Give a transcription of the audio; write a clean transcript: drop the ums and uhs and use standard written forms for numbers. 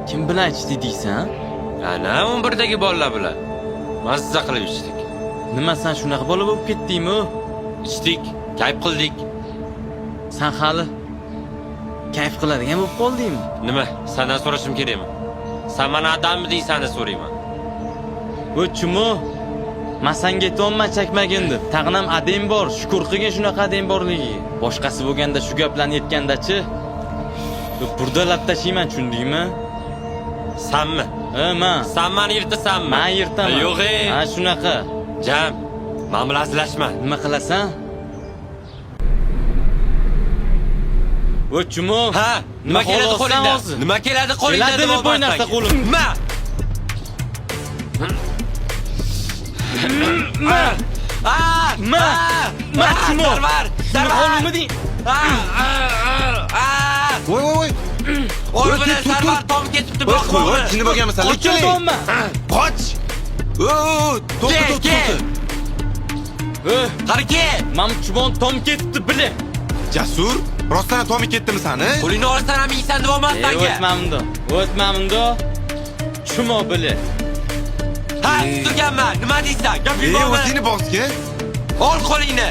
Kim bilan ichdi deysan? Ana 11dagi bolalar bilan mazza qilib ichdik. Nima sen shunaqa bola bo'lib ketdingmi? Ichdik, kayf qildik. Sen hali kayf qiladigan bo'lib qoldingmi? Nima? Sendan so'rashim kerakmi? Sen mana odammi deysani so'rayman. O'chimi? Men senga aytolman chakmagindi. Tag'inam adem bor. Shukr qilgin shunaqa adem borligiga. Boshqasi bo'lganda shu gaplarni aytganda-chi. Burada lab tashiyman, tushundingmi? Senmi? Men. Sen meni yirtasanmi? Men yirtaman. Yo'q ey. Ha, shunaqa. Jam, men bilan azlashma. Nima qilasan? O'chimi? Ha, nima keladi qo'lingdan? Nima keladi qo'lingdan? Keladi deb o'ynarsa qo'lim. Nima? Chimo. Qo'limni ding. Voy. Oy bilan Sarvar tom ketibdi Qo'y, biroq. jinni bo'lganmisan? Qo'childimmi? Qoch! To'xta. Qari kel. Men chimon tom ketdi bile. Jasur, rostdan Tomi ketdimi sani? Qo'lingni olsan ham yeysan deb olmas senga. O'tmamdi. Chimo bile. Ha, turganman. Nima deysan? Gap yuborma. O'zingni bosgin. Ol qo'lingni.